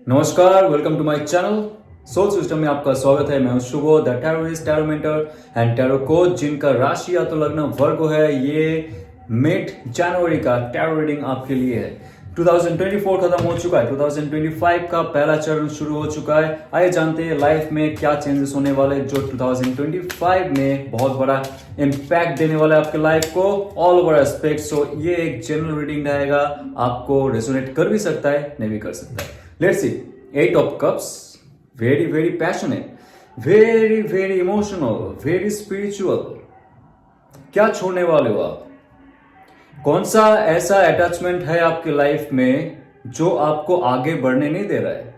नमस्कार, welcome to my channel soul system में आपका स्वागत है। मैं हूं Shubho the tarotist, tarot mentor and tarot coach, जिनका राशि या तो लग्न वर्ग है। ये मिड जनवरी का टैरो रीडिंग आपके लिए है। 2024 खत्म हो चुका है, 2025 का पहला चरण शुरू हो चुका है। आइए जानते हैं लाइफ में क्या चेंजेस होने वाले जो 2025 में बहुत बड़ा इम्पैक्ट देने वाला है आपके लाइफ को ऑल ओवर एस्पेक्ट। सो ये एक जनरल रीडिंग रहेगा, आपको रेजोनेट कर भी सकता है, नहीं भी कर सकता है। Let's see. Eight of Cups. Very, very passionate. Very, very emotional. Very spiritual. क्या छोड़ने वाले हो आप? कौन सा ऐसा अटैचमेंट है आपकी लाइफ में जो आपको आगे बढ़ने नहीं दे रहा है?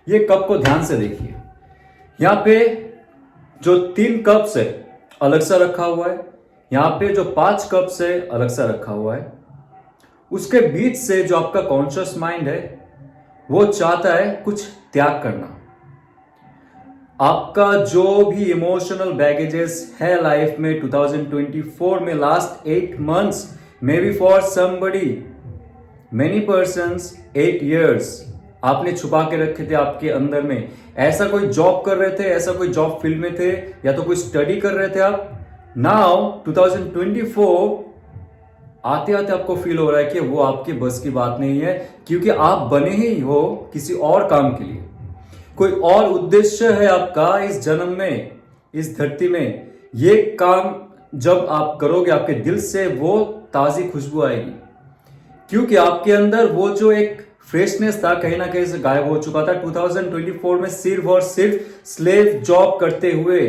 ये कप को ध्यान से देखिए। यहां पे जो 3 कप्स है अलग सा रखा हुआ है। यहां पे जो 5 कप्स है अलग सा रखा हुआ है। उसके बीच से जो आपका कॉन्शियस माइंड है वो चाहता है कुछ त्याग करना। आपका जो भी इमोशनल बैगेजेस है लाइफ में 2024 में last 8 months, may be for somebody many persons 8 years आपने छुपा के रखे थे आपके अंदर में। ऐसा कोई जॉब कर रहे थे, ऐसा कोई जॉब फील्ड में थे, या तो कोई स्टडी कर रहे थे आप। नाउ 2024 आते आते आपको फील हो रहा है कि वो आपके बस की बात नहीं है, क्योंकि आप बने ही हो किसी और काम के लिए। कोई और उद्देश्य है आपका इस जन्म में, इस धरती में। ये काम जब आप करोगे आपके दिल से वो ताजी खुशबू आएगी, क्योंकि आपके अंदर वो जो एक फ्रेशनेस था कहीं ना कहीं से गायब हो चुका था। 2024 में सिर्फ और सिर्फ स्लेव जॉब करते हुए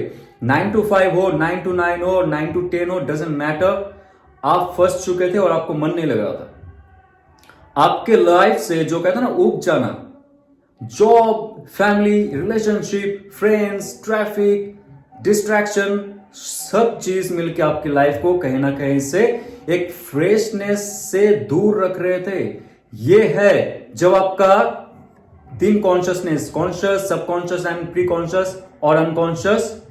9 to 5 हो, 9 to 9 हो, 9 to 10 हो, डजेंट मैटर, आप फंस चुके थे और आपको मन नहीं लग रहा था। आपके लाइफ से जो कहते हैं ना उब जाना, job, family, relationship, friends, traffic, distraction, सब चीज मिलके आपकी लाइफ को कहीं ना कहीं से एक फ्रेशनेस से दूर रख रहे थे। ये है जब आपका 3 consciousness, conscious, subconscious and pre conscious और अनकॉन्शियस,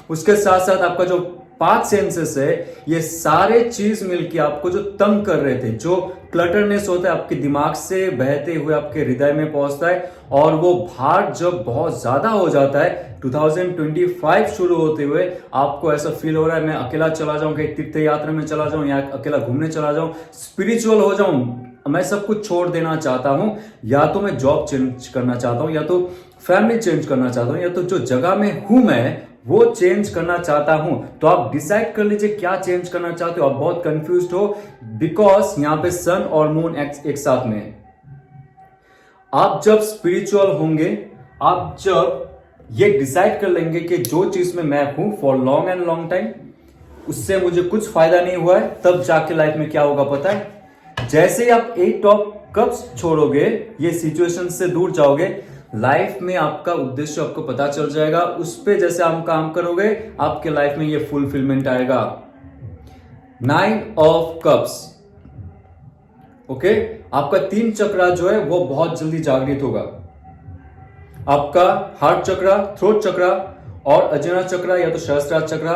उसके साथ साथ आपका जो 5 सेंसेस है, ये सारे चीज मिलके आपको जो तंग कर रहे थे, जो क्लटरनेस होता है आपके दिमाग से बहते हुए आपके हृदय में पहुंचता है, और वो भार जब बहुत ज्यादा हो जाता है 2025 शुरू होते हुए आपको ऐसा फील हो रहा है मैं अकेला चला जाऊं, कहीं तीर्थ यात्रा में चला जाऊं, या अकेला घूमने चला जाऊं, स्पिरिचुअल हो जाऊं, मैं सब कुछ छोड़ देना चाहता हूं, या तो मैं जॉब चेंज करना चाहता हूं, या तो फैमिली चेंज करना चाहता हूं, या तो जो जगह में हूं मैं वो चेंज करना चाहता हूं। तो आप डिसाइड कर लीजिए क्या चेंज करना चाहते हो। आप बहुत कंफ्यूज्ड हो बिकॉज यहां पे सन और मून एक साथ में है। आप जब स्पिरिचुअल होंगे, आप जब ये डिसाइड कर लेंगे कि जो चीज में मैं हूं for long and long time, उससे मुझे कुछ फायदा नहीं हुआ है, तब जाके लाइफ में क्या होगा पता है? जैसे ही आप 8 ऑफ कप्स छोड़ोगे, ये सिचुएशन से दूर जाओगे, लाइफ में आपका उद्देश्य आपको पता चल जाएगा। उस पे जैसे आप काम करोगे आपके लाइफ में ये फुलफिलमेंट आएगा। 9 ऑफ कप्स, ओके। आपका 3 चक्रा जो है वो बहुत जल्दी जागृत होगा। आपका हार्ट चक्रा, थ्रोट चक्रा और अजनर चक्रा या तो सहस्त्रार चक्रा,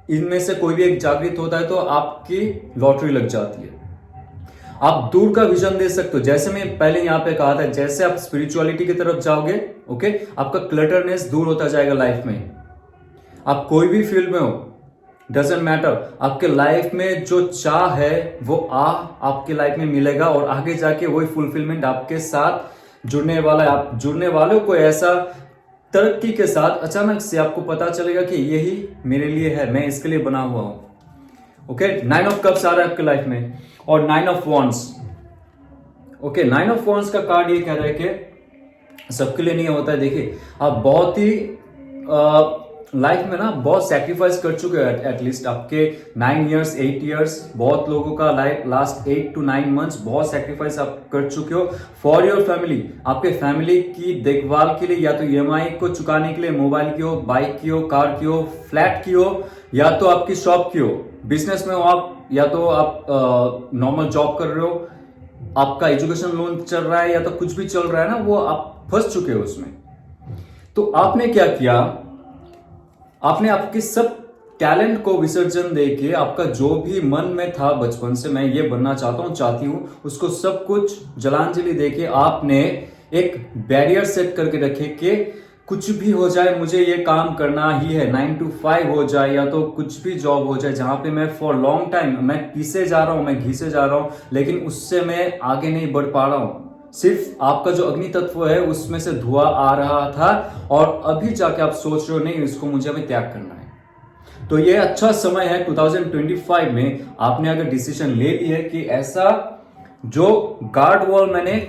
इनमें से कोई भी एक जागृत होता है तो आपकी लॉटरी लग जाती है। आप दूर का विजन दे सकते हो। जैसे मैं पहले यहां पे कहा था, जैसे आप स्पिरिचुअलिटी की तरफ जाओगे, ओके, आपका क्लटरनेस दूर होता जाएगा लाइफ में। आप कोई भी फील्ड में हो, डजेंट मैटर, आपके लाइफ में जो चाह है वो आपके लाइफ में मिलेगा, और आगे जाके वही फुलफिलमेंट आपके साथ जुड़ने वाला है। आप जुड़ने वालों को ऐसा तरक्की के साथ अचानक से आपको पता चलेगा कि यही मेरे लिए है, मैं इसके लिए बना हुआ हूं। ओके, 9 ऑफ कप्स आ रहा है आपके लाइफ में, और 9 of wands. Okay, 9 of wands का कार्ड ये कह रहा है कि सबके लिए नहीं होता है। देखिए, आप बहुत ही लाइफ में ना बहुत सैक्रिफाइस कर चुके हो। एटलीस्ट आपके 9 years, 8 years, बहुत लोगों का लाइफ लास्ट 8 to 9 months बहुत सैक्रिफाइस आप कर चुके हो फॉर योर फैमिली। आपके फैमिली की देखभाल के लिए, या तो EMI को चुकाने के लिए, मोबाइल की हो, बाइक की हो, कार की हो, फ्लैट की हो, या तो आपकी शॉप की हो, बिजनेस में हो आप, या तो आप नॉर्मल जॉब कर रहे हो, आपका एजुकेशन लोन चल रहा है, या तो कुछ भी चल रहा है ना, वो आप फंस चुके हो उसमें। तो आपने क्या किया? आपने आपके सब टैलेंट को विसर्जन देके, आपका जो भी मन में था बचपन से मैं ये बनना चाहता हूं, चाहती हूं, उसको सब कुछ जलांजलि देके आपने एक बैरियर सेट करके रखिए कि कुछ भी हो जाए मुझे ये काम करना ही है, 9 to 5 हो जाए या तो कुछ भी जॉब हो जाए जहां पे मैं फॉर लॉन्ग टाइम मैं पीसे जा रहा हूं, मैं घिसे जा रहा हूं, लेकिन उससे मैं आगे नहीं बढ़ पा रहा हूं। सिर्फ आपका जो अग्नि तत्व है उसमें से धुआं आ रहा था और अभी जाके आप सोच रहे हो नहीं इसको मुझे अभी त्याग करना है। तो ये अच्छा समय है 2025 में, आपने अगर डिसीजन ले ली है कि ऐसा जो गार्ड वॉल मैंने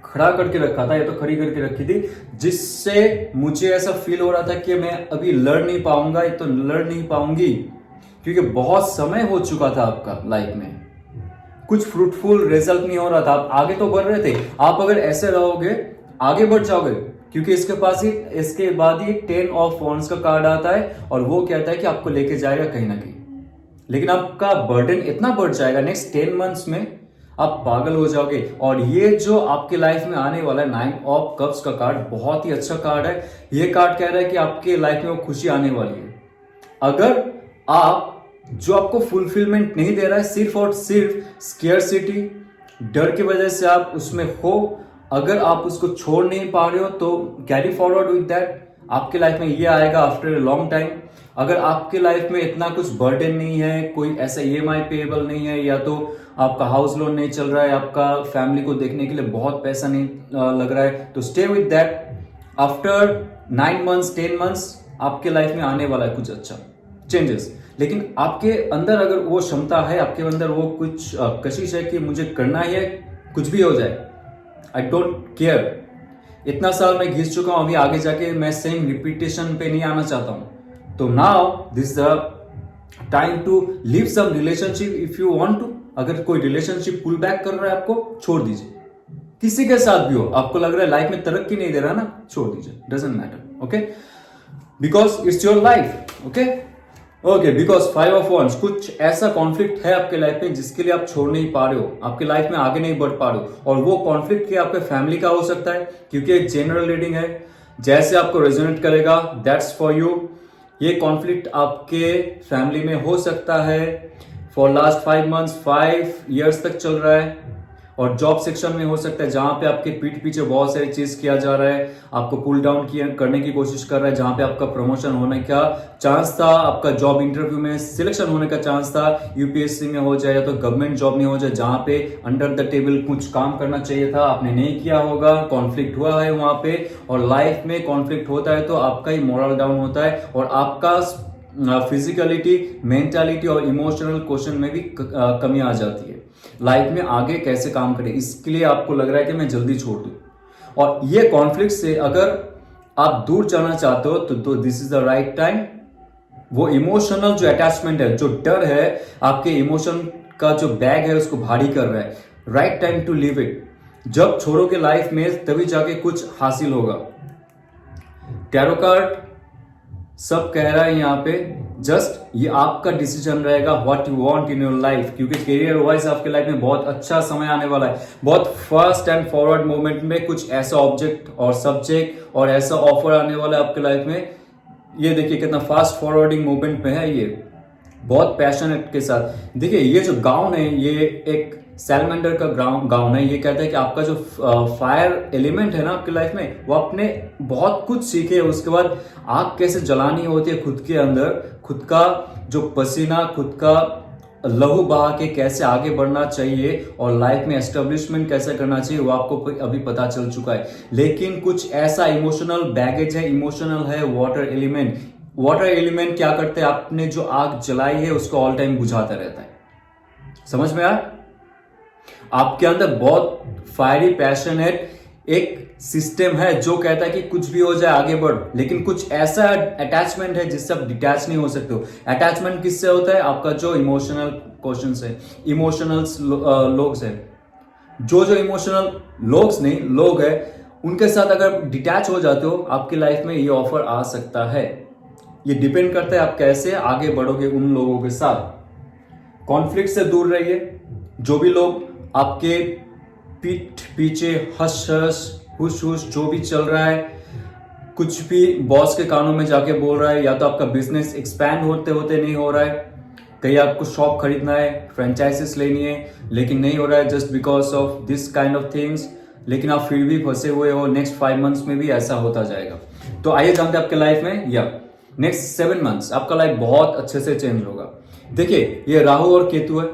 खड़ा करके रखा था या तो खड़ी करके रखी थी जिससे मुझे ऐसा फील हो रहा था कि मैं अभी लड़ नहीं पाऊंगा या तो लड़ नहीं पाऊंगी क्योंकि बहुत समय हो चुका था आपका लाइफ में, कुछ फ्रूटफुल रिजल्ट नहीं हो रहा था, आप आगे तो बढ़ रहे थे। आप अगर ऐसे रहोगे आगे बढ़ जाओगे क्योंकि इसके बाद ही 10 ऑफ वॉन्ड्स का कार्ड आता है और वो कहता है कि आपको लेके जाएगा कहीं ना कहीं, लेकिन आपका बर्डन इतना बढ़ जाएगा नेक्स्ट 10 मंथ्स में आप पागल हो जाओगे। और ये जो आपके लाइफ में आने वाला है 9 ऑफ कप्स का कार्ड बहुत ही अच्छा कार्ड है। ये कार्ड कह रहा है कि आपके लाइफ में वो खुशी आने वाली है। अगर आप जो आपको फुलफिलमेंट नहीं दे रहा है सिर्फ और सिर्फ स्केयरसिटी डर की वजह से आप उसमें हो, अगर आप उसको छोड़ नहीं पा रहे हो तो कैरी फॉरवर्ड विद दैट, आपके लाइफ में ये आएगा आफ्टर ए लॉन्ग टाइम। अगर आपके लाइफ में इतना कुछ बर्डन नहीं है, कोई ऐसा ईएमआई पेएबल नहीं है या तो आपका हाउस लोन नहीं चल रहा है, आपका फैमिली को देखने के लिए बहुत पैसा नहीं लग रहा है, तो stay with that. After 9 months 10 months आपके लाइफ में आने वाला है कुछ अच्छा चेंजेस। लेकिन आपके अंदर अगर वो क्षमता है, आपके अंदर वो कुछ कशिश है कि मुझे करना ही है कुछ भी हो जाए, आई डोंट केयर, इतना साल मैं घिस चुका हूं, अभी आगे जाके मैं सेम रिपीटेशन पे नहीं आना चाहता हूं। तो now this the time to leave some relationship if you want to. अगर कोई रिलेशनशिप पुल बैक कर रहा है आपको, छोड़ दीजिए, किसी के साथ भी हो, आपको लग रहा है लाइफ में तरक्की नहीं दे रहा ना, छोड़ दीजिए, doesn't matter, okay, because it's your life, okay because 5 of wands, कुछ ऐसा कॉन्फ्लिक्ट है आपके लाइफ में जिसके लिए आप छोड़ नहीं पा रहे हो, आपके लाइफ में आगे नहीं बढ़ पा रहे हो, और वो कॉन्फ्लिक्ट क्या आपके फैमिली का हो सकता है क्योंकि एक जनरल रीडिंग है, जैसे आपको रेजोनेट करेगा दैट्स फॉर यू। ये कॉन्फ्लिक्ट आपके फैमिली में हो सकता है फॉर लास्ट 5 मंथ्स 5 ईयर्स तक चल रहा है, और जॉब सेक्शन में हो सकता है जहां पे आपके पीठ पीछे बहुत सारी चीज किया जा रहा है, आपको पुल डाउन करने की कोशिश कर रहा है, जहां पे आपका प्रमोशन होने का चांस था, आपका जॉब इंटरव्यू में सिलेक्शन होने का चांस था, यूपीएससी में हो जाए या तो गवर्नमेंट जॉब में हो जाए, जहां पे अंडर द टेबल कुछ काम करना चाहिए था आपने नहीं किया होगा, कॉन्फ्लिक्ट हुआ है वहां पे। और लाइफ में कॉन्फ्लिक्ट होता है तो आपका ही मोरल डाउन होता है और आपका फिजिकलिटी, मेंटालिटी और इमोशनल क्वेश्चन में भी कमी आ जाती है। लाइफ में आगे कैसे काम करें इसके लिए आपको लग रहा है कि मैं जल्दी छोड़ दूं, और ये कॉन्फ्लिक्ट से अगर आप दूर जाना चाहते हो तो this is the right time. वो इमोशनल जो अटैचमेंट है, जो डर है, आपके इमोशन का जो बैग है उसको भारी कर रहा है, right time to leave it. जब छोड़ोगे लाइफ में तभी जाके कुछ हासिल होगा। टैरो कार्ड सब कह रहा है यहाँ पे, जस्ट ये आपका डिसीजन रहेगा what you want in your life, क्योंकि करियर वाइज आपके लाइफ में बहुत अच्छा समय आने वाला है, बहुत फास्ट एंड फॉरवर्ड मूवमेंट में कुछ ऐसा ऑब्जेक्ट और सब्जेक्ट और ऐसा ऑफर आने वाला है आपके लाइफ में। ये देखिए कितना फास्ट फॉरवर्डिंग मूवमेंट में है, ये बहुत पैशनेट के साथ। देखिए ये जो गाउन है ये एक सैलमेंडर का गाउन है, ये कहता है कि आपका जो फायर एलिमेंट है ना आपकी लाइफ में, वो आपने बहुत कुछ सीखे, उसके बाद आग कैसे जलानी होती है खुद के अंदर, खुद का जो पसीना, खुद का लहू बहा के कैसे आगे बढ़ना चाहिए और लाइफ में एस्टेब्लिशमेंट कैसे करना चाहिए वो आपको अभी पता चल चुका है। लेकिन कुछ ऐसा इमोशनल बैगेज है, इमोशनल है वाटर एलिमेंट। वाटर एलिमेंट क्या करते हैं, आपने जो आग जलाई है उसको ऑल टाइम बुझाता रहता है, समझ में आया? आपके अंदर बहुत फायरी पैशनेट एक सिस्टम है जो कहता है कि कुछ भी हो जाए आगे बढ़, लेकिन कुछ ऐसा अटैचमेंट है जिससे आप डिटैच नहीं हो सकते हो। अटैचमेंट किससे होता है? आपका जो इमोशनल क्वेश्चन है, इमोशनल लोग है, जो इमोशनल लोग है उनके साथ अगर डिटैच हो जाते हो आपकी लाइफ में ये ऑफर आ सकता है। ये डिपेंड करता है आप कैसे आगे बढ़ोगे उन लोगों के साथ। कॉन्फ्लिक्ट से दूर रहिए। जो भी लोग आपके पीठ पीछे हश हश हुश हुश जो भी चल रहा है, कुछ भी बॉस के कानों में जाके बोल रहा है, या तो आपका बिजनेस एक्सपैंड होते होते नहीं हो रहा है, कहीं आपको शॉप खरीदना है, फ्रेंचाइजेस लेनी है, लेकिन नहीं हो रहा है just because of this kind of things, लेकिन आप फिर भी फंसे हुए हो, नेक्स्ट 5 मंथ्स में भी ऐसा होता जाएगा। तो आइए जानते हैं आपके लाइफ में या नेक्स्ट 7 मंथ्स आपका लाइफ बहुत अच्छे से चेंज होगा। देखिए, ये राहु और केतु है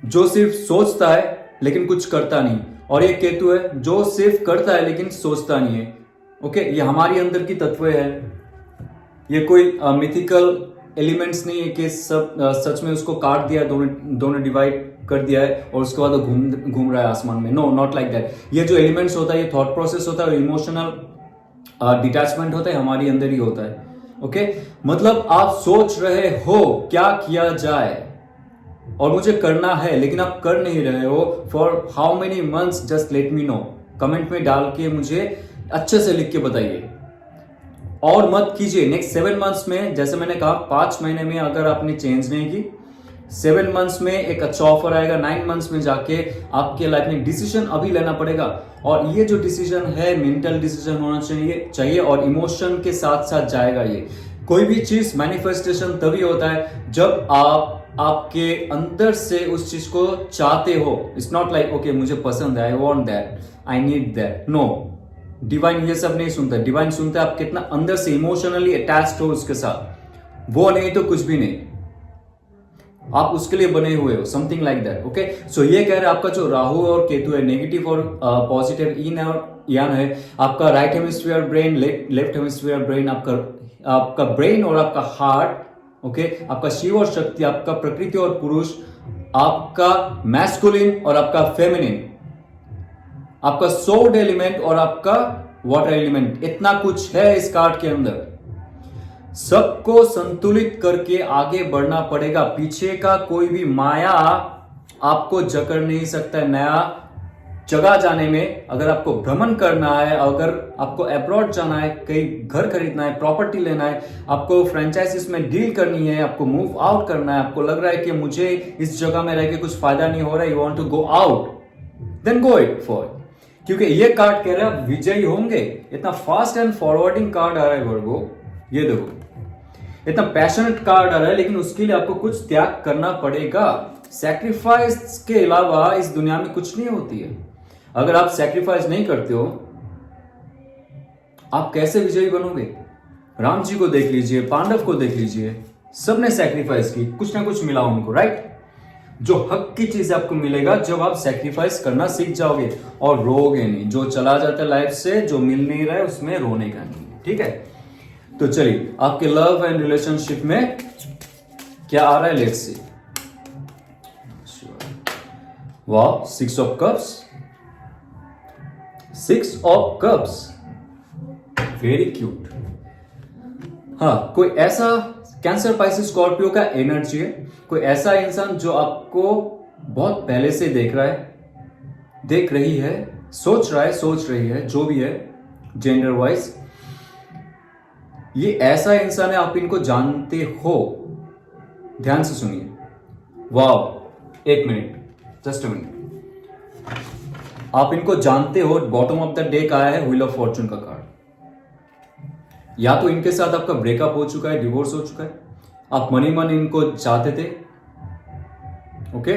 जो सिर्फ सोचता है लेकिन कुछ करता नहीं, और ये केतु है जो सिर्फ करता है लेकिन सोचता नहीं है। ओके, ये हमारी अंदर की तत्व है, ये कोई मिथिकल एलिमेंट्स नहीं है कि सब सच में उसको काट दिया, दोनों डिवाइड कर दिया है और उसके बाद वो घूम रहा है आसमान में। No, not like that. ये जो एलिमेंट्स होता है, ये थॉट प्रोसेस होता है, इमोशनल डिटैचमेंट होता है, हमारी अंदर ही होता है। ओके, मतलब आप सोच रहे हो क्या किया जाए और मुझे करना है, लेकिन आप कर नहीं रहे हो। For how many months, just let me know. Comment में डाल के मुझे अच्छे से लिख के बताइए। और मत कीजिए नेक्स्ट 7 मंथ्स में, जैसे मैंने कहा 5 महीने में अगर आपने चेंज नहीं की, 7 मंथ्स में एक अच्छा ऑफर आएगा, 9 मंथ्स में जाके आपके लाइफ में डिसीजन अभी लेना पड़ेगा। और ये जो डिसीजन है मेंटल डिसीजन होना चाहिए और इमोशन के साथ साथ जाएगा। ये कोई भी चीज मैनिफेस्टेशन तभी होता है जब आप आपके अंदर से उस चीज को चाहते हो। इट्स नॉट लाइक ओके मुझे पसंद है, I want that, I need that. No, divine ये सब नहीं सुनता। डिवाइन सुनता है आप कितना अंदर से इमोशनली अटैच्ड हो उसके साथ। वो नहीं तो कुछ भी नहीं, आप उसके लिए बने हुए हो, समथिंग लाइक दैट। ओके, सो ये कह रहे हैं आपका जो राहु और केतु है, नेगेटिव और पॉजिटिव इन और यान है। आपका right hemisphere brain, left hemisphere brain, आपका ब्रेन और आपका हार्ट, ओके, आपका शिव और शक्ति, आपका प्रकृति और पुरुष, आपका मैस्कुलिन और आपका फेमिनिन, आपका सोर्ड एलिमेंट और आपका वाटर एलिमेंट। इतना कुछ है इस कार्ड के अंदर। सबको संतुलित करके आगे बढ़ना पड़ेगा। पीछे का कोई भी माया आपको जकड़ नहीं सकता है। नया जगह जाने में, अगर आपको भ्रमण करना है, अगर आपको अब्रॉड जाना है, कहीं घर खरीदना है, प्रॉपर्टी लेना है, आपको फ्रेंचाइजीज में डील करनी है, आपको मूव आउट करना है, आपको लग रहा है कि मुझे इस जगह में रह के कुछ फायदा नहीं हो रहा है, you want to go out, then go it for. क्योंकि ये कार्ड कह रहा है विजयी होंगे। इतना फास्ट एंड फॉरवर्डिंग कार्ड आ रहा है वर्गो, ये देखो, इतना पैशनेट कार्ड आ रहा है, लेकिन उसके लिए आपको कुछ त्याग करना पड़ेगा। सैक्रिफाइस के अलावा इस दुनिया में कुछ नहीं होती है। अगर आप सैक्रिफाइस नहीं करते हो, आप कैसे विजयी बनोगे? राम जी को देख लीजिए, पांडव को देख लीजिए, सबने सैक्रिफाइस की, कुछ ना कुछ मिला उनको, राइट? जो हक की चीज आपको मिलेगा जब आप सैक्रिफाइस करना सीख जाओगे और रोगे नहीं। जो चला जाता है लाइफ से, जो मिल नहीं रहा है, उसमें रोने का नहीं, ठीक है? तो चलिए, आपके लव एंड रिलेशनशिप में क्या आ रहा है, लेट्स सी। वाह, 6 of cups, 6 of cups, very cute. हाँ, कोई ऐसा कैंसर, पाइसेस, स्कॉर्पियो का एनर्जी है। कोई ऐसा इंसान जो आपको बहुत पहले से देख रहा है, देख रही है, सोच रही है, जो भी है जेंडर वाइज। ये ऐसा इंसान है, आप इनको जानते हो। ध्यान से सुनिए। वाव, 1 मिनट, जस्ट अ मिनट। आप इनको जानते हो। बॉटम ऑफ द डेक आया है व्हील ऑफ फॉर्चून का कार्ड। या तो इनके साथ आपका ब्रेकअप हो चुका है, डिवोर्स हो चुका है, आप मनी मन इनको चाहते थे, ओके?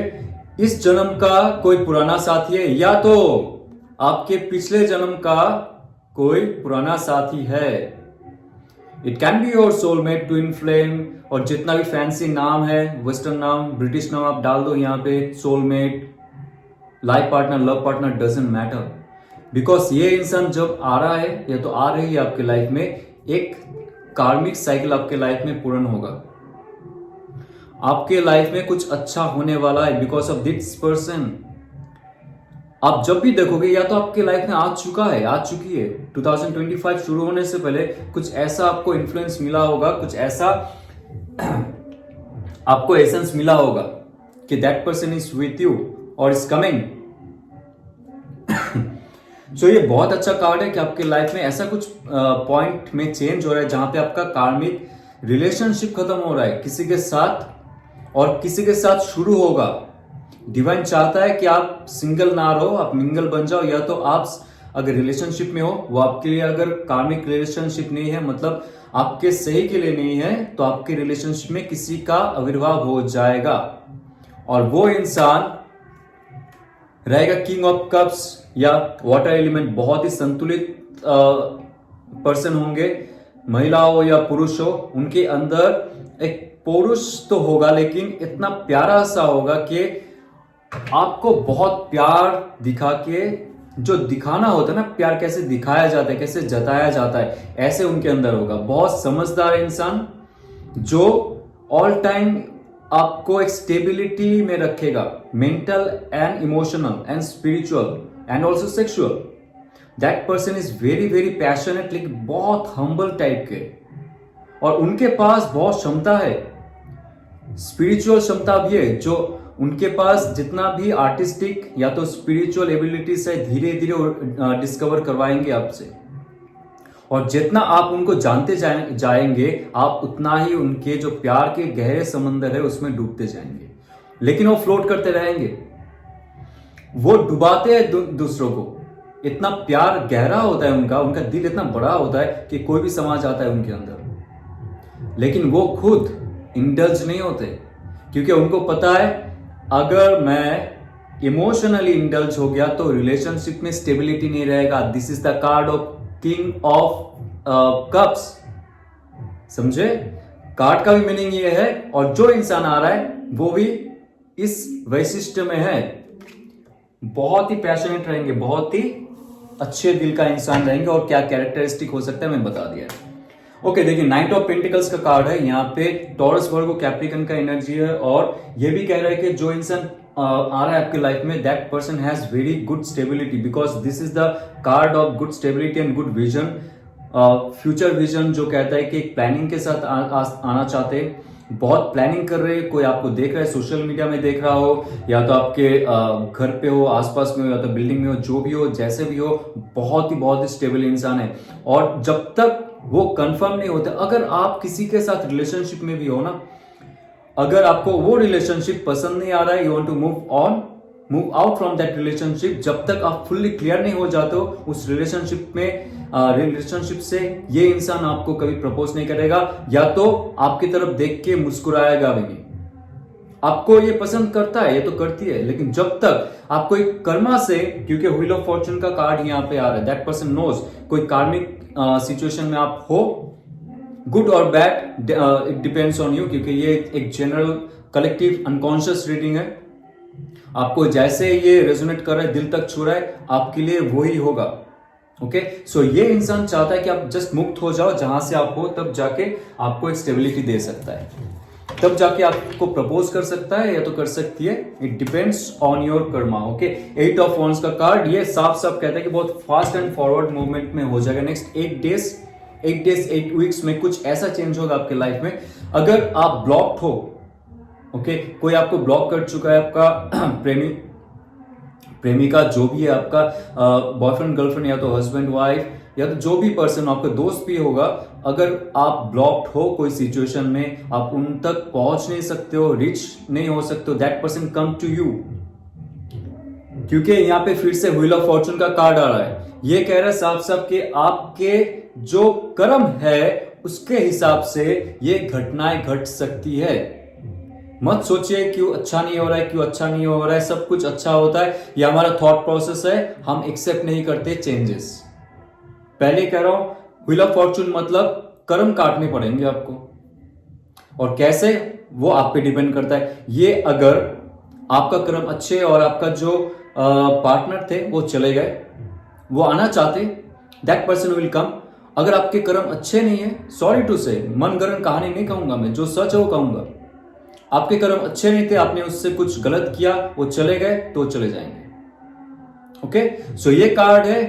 इस जन्म का कोई पुराना साथी है, या तो आपके पिछले जन्म का कोई पुराना साथी है। It can be your soulmate, twin flame, और जितना भी फैंसी नाम है, वेस्टर्न नाम, ब्रिटिश नाम आप डाल दो यहाँ पे, soulmate, life partner, love partner, doesn't matter. Because ये इंसान जब आ रहा है या तो आ रही है आपके लाइफ में, एक कार्मिक साइकिल आपके लाइफ में पूर्ण होगा। आपके लाइफ में कुछ अच्छा होने वाला है बिकॉज ऑफ दिस पर्सन। आप जब भी देखोगे, या तो आपके लाइफ में आ चुकी है 2025 शुरू होने से पहले कुछ ऐसा आपको इन्फ्लुएंस मिला होगा, कुछ ऐसा आपको एसेंस मिला होगा कि that person is with you और इज कमिंग। सो ये बहुत अच्छा कार्ड है कि आपके लाइफ में ऐसा कुछ पॉइंट में चेंज हो रहा है जहां पे आपका कार्मिक रिलेशनशिप खत्म हो रहा है किसी के साथ, और किसी के साथ शुरू होगा। डिवाइन चाहता है कि आप सिंगल ना रहो, आप मिंगल बन जाओ। या तो आप अगर रिलेशनशिप में हो, वो आपके लिए अगर कार्मिक रिलेशनशिप नहीं है, मतलब आपके सही के लिए नहीं है, तो आपके रिलेशनशिप में किसी का आविर्भाव हो जाएगा और वो इंसान रहेगा किंग ऑफ कप्स या वाटर एलिमेंट, बहुत ही संतुलित पर्सन होंगे, महिला हो या पुरुष हो, उनके अंदर एक पौरुष तो होगा लेकिन इतना प्यारा सा होगा कि आपको बहुत प्यार दिखा के, जो दिखाना होता है ना, प्यार कैसे दिखाया जाता है, कैसे जताया जाता है, ऐसे उनके अंदर होगा। बहुत समझदार इंसान जो ऑल टाइम आपको एक स्टेबिलिटी में रखेगा, mental and emotional and spiritual and also sexual. That person is very very passionate, लेकिन बहुत हम्बल टाइप के, और उनके पास बहुत क्षमता है, स्पिरिचुअल क्षमता भी है, जो उनके पास जितना भी आर्टिस्टिक या तो स्पिरिचुअल एबिलिटीज है धीरे धीरे डिस्कवर करवाएंगे आपसे, और जितना आप उनको जानते जाएंगे आप उतना ही उनके जो प्यार के गहरे समंदर है उसमें डूबते जाएंगे। लेकिन वो फ्लोट करते रहेंगे, वो डुबाते हैं दूसरों को, इतना प्यार गहरा होता है उनका, उनका दिल इतना बड़ा होता है कि कोई भी समा जाता है उनके अंदर। लेकिन वो खुद इंडल्ज नहीं होते, क्योंकि उनको पता है अगर मैं इमोशनली इंडल्ज हो गया तो रिलेशनशिप में स्टेबिलिटी नहीं रहेगा। This is the card of king of cups. समझे? कार्ड का भी मीनिंग ये है, और जो इंसान आ रहा है वो भी इस वैशिष्ट्य में है, बहुत ही पैशनेट रहेंगे, बहुत ही अच्छे दिल का इंसान रहेंगे। और क्या कैरेक्टरिस्टिक हो सकता है मैंने बता दिया है। ओके, देखिए नाइट ऑफ पेंटिकल्स का कार्ड है, यहाँ पे टॉरस वर्गो कैप्रिकन का एनर्जी है, और ये भी कह रहा है कि जो इंसान आ रहा है आपके लाइफ में, that person has very good stability, because this is the card of good stability and good vision, future vision, जो कहता है कि एक प्लानिंग के साथ आना चाहते हैं, बहुत प्लानिंग कर रहे हैं। कोई आपको देख रहा है, सोशल मीडिया में देख रहा हो, या तो आपके घर पे हो, आसपास में हो, या तो बिल्डिंग में हो, जो भी हो, जैसे भी हो, बहुत ही स्टेबल इंसान है। और जब तक वो कंफर्म नहीं होता, अगर आप किसी के साथ रिलेशनशिप में भी हो ना, अगर आपको वो रिलेशनशिप पसंद नहीं आ रहा है, you want to move out from that relationship, जब तक आप फुल्ली क्लियर नहीं हो जाते हो उस रिलेशनशिप से, ये इंसान आपको कभी प्रपोज नहीं करेगा, या तो आपकी तरफ देख के मुस्कुराएगा भी नहीं। आपको ये पसंद करता है, ये तो करती है, लेकिन जब तक आपको एक कर्मा से, क्योंकि व्हील ऑफ फॉर्चून का कार्ड यहाँ पे आ रहा है, दैट पर्सन नोज, कोई कार्मिक सिचुएशन में आप हो, गुड और bad, it depends on you, क्योंकि ये एक जनरल कलेक्टिव अनकॉन्शियस रीडिंग है। आपको जैसे ये रेजोनेट कर रहा है, दिल तक छू रहा है, आपके लिए वही होगा। ओके, सो ये इंसान चाहता है कि आप जस्ट मुक्त हो जाओ जहां से आप हो, तब जाके आपको एक स्टेबिलिटी दे सकता है, तब जाके आपको प्रपोज कर सकता है या तो कर सकती है। It depends on your Karma. Okay, 8 of wands का कार्ड ये साफ साफ कहता है कि बहुत फास्ट एंड फॉरवर्ड मूवमेंट में हो जाएगा। नेक्स्ट 8 वीक्स में कुछ ऐसा चेंज होगा आपके लाइफ में। अगर आप ब्लॉक्ड हो, ओके, कोई आपको ब्लॉक कर चुका है, आपका प्रेमिका जो भी है, आपका बॉयफ्रेंड गर्लफ्रेंड, या तो हस्बैंड वाइफ, या तो जो भी पर्सन, आपका दोस्त भी होगा, अगर आप ब्लॉक्ड हो कोई सिचुएशन में, आप उन तक पहुंच नहीं सकते हो, रिच नहीं हो सकते हो, that person come to you. क्योंकि यहां पे फिर से व्हील ऑफ फॉर्चून का कार्ड आ रहा है, ये कह रहा है साफ साफ कि आपके जो कर्म है उसके हिसाब से ये घटनाएं घट सकती है। मत सोचिए क्यों अच्छा नहीं हो रहा है, क्यों अच्छा नहीं हो रहा है, सब कुछ अच्छा होता है, ये हमारा थॉट प्रोसेस है, हम एक्सेप्ट नहीं करते चेंजेस। पहले कह रहा हूं, व्हील ऑफ फॉर्चून मतलब कर्म काटने पड़ेंगे आपको, और कैसे वो आप पे डिपेंड करता है। ये अगर आपका कर्म अच्छे और आपका जो पार्टनर थे वो चले गए, वो आना चाहते, दैट पर्सन विल कम। अगर आपके कर्म अच्छे नहीं है, सॉरी टू से, मनगढ़ंत कहानी नहीं कहूंगा मैं, जो सच है वो कहूंगा, आपके कर्म अच्छे नहीं थे, आपने उससे कुछ गलत किया, वो चले गए तो चले जाएंगे। ओके, सो ये कार्ड है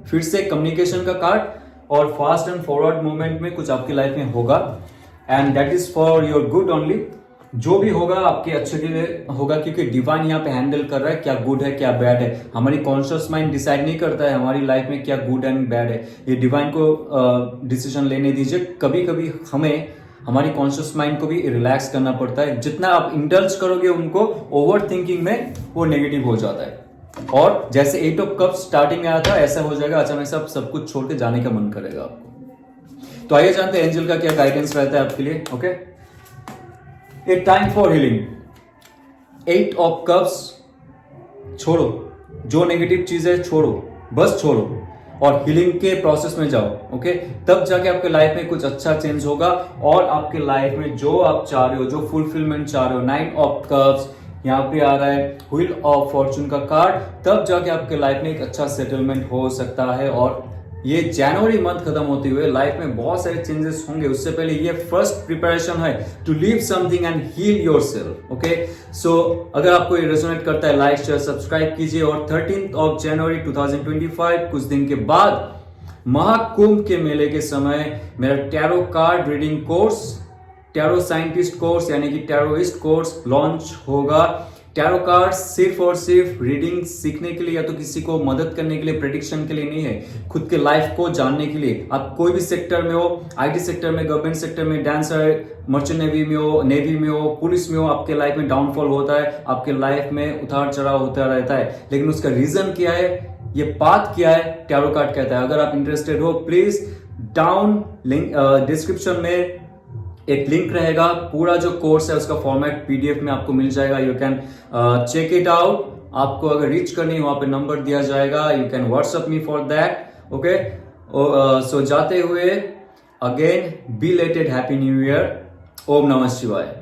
फिर से कम्युनिकेशन का कार्ड, और फास्ट एंड फॉरवर्ड मूवमेंट में कुछ आपकी लाइफ में होगा, and that is for your good only. जो भी होगा आपके अच्छे के लिए होगा, क्योंकि डिवाइन यहाँ पे हैंडल कर रहा है क्या गुड है क्या बैड है। हमारी कॉन्शियस माइंड डिसाइड नहीं करता है हमारी लाइफ में क्या गुड एंड बैड है, ये डिवाइन को डिसीजन लेने दीजिए। कभी कभी हमें हमारी कॉन्शियस माइंड को भी रिलैक्स करना पड़ता है। जितना आप इंडल्ज करोगे उनको, ओवर थिंकिंग में वो नेगेटिव हो जाता है, और जैसे 8 ऑफ कप्स स्टार्टिंग में आया था, ऐसा हो जाएगा, अचानक से आप सब कुछ छोड़ के जाने का मन करेगा आपको। तो आइए जानते हैं एंजल का क्या गाइडेंस रहता है आपके लिए। Okay, A time for healing, 8 of cups छोड़ो, जो नेगेटिव चीजें छोड़ो, बस छोड़ो और हीलिंग के प्रोसेस में जाओ। ओके, तब जाके आपके लाइफ में कुछ अच्छा चेंज होगा और आपके लाइफ में जो आप चाह रहे हो, जो फुलफिलमेंट चाह रहे हो, 9 ऑफ कप्स यहाँ पे आ रहा है, व्हील ऑफ फॉर्चून का कार्ड, तब जाके आपके लाइफ में एक अच्छा सेटलमेंट हो सकता है। और ये जनवरी मंथ खत्म होते हुए लाइफ में बहुत सारे चेंजेस होंगे। उससे पहले ये फर्स्ट प्रिपरेशन है to leave something and heal yourself. Okay, so अगर आपको ये रेजोनेट करता है, लाइक शेयर सब्सक्राइब कीजिए। और 13 ऑफ जनवरी 2025 कुछ दिन के बाद महाकुंभ के मेले के समय मेरा tarot card reading course, tarot scientist course यानी कि टैरोइस्ट कोर्स लॉन्च होगा। टैरो कार्ड सिर्फ और सिर्फ रीडिंग सीखने के लिए या तो किसी को मदद करने के लिए, प्रेडिक्शन के लिए नहीं है, खुद के लाइफ को जानने के लिए। आप कोई भी सेक्टर में हो, आईटी सेक्टर में, गवर्नमेंट सेक्टर में, डांसर, मर्चेंट नेवी में हो, नेवी में हो, पुलिस में हो, आपके लाइफ में डाउनफॉल होता है, आपके लाइफ में उतार चढ़ाव होता रहता है, लेकिन उसका रीजन क्या है, ये पाथ क्या है, टैरो कार्ड कहता है। अगर आप इंटरेस्टेड हो, प्लीज डाउन लिंक डिस्क्रिप्शन में एक लिंक रहेगा, पूरा जो कोर्स है उसका फॉर्मेट पीडीएफ में आपको मिल जाएगा। You can check it out. आपको अगर रीच करनी है, वहां पे नंबर दिया जाएगा, you can WhatsApp me for that. Okay, so जाते हुए again belated happy new year. ओम नमः शिवाय।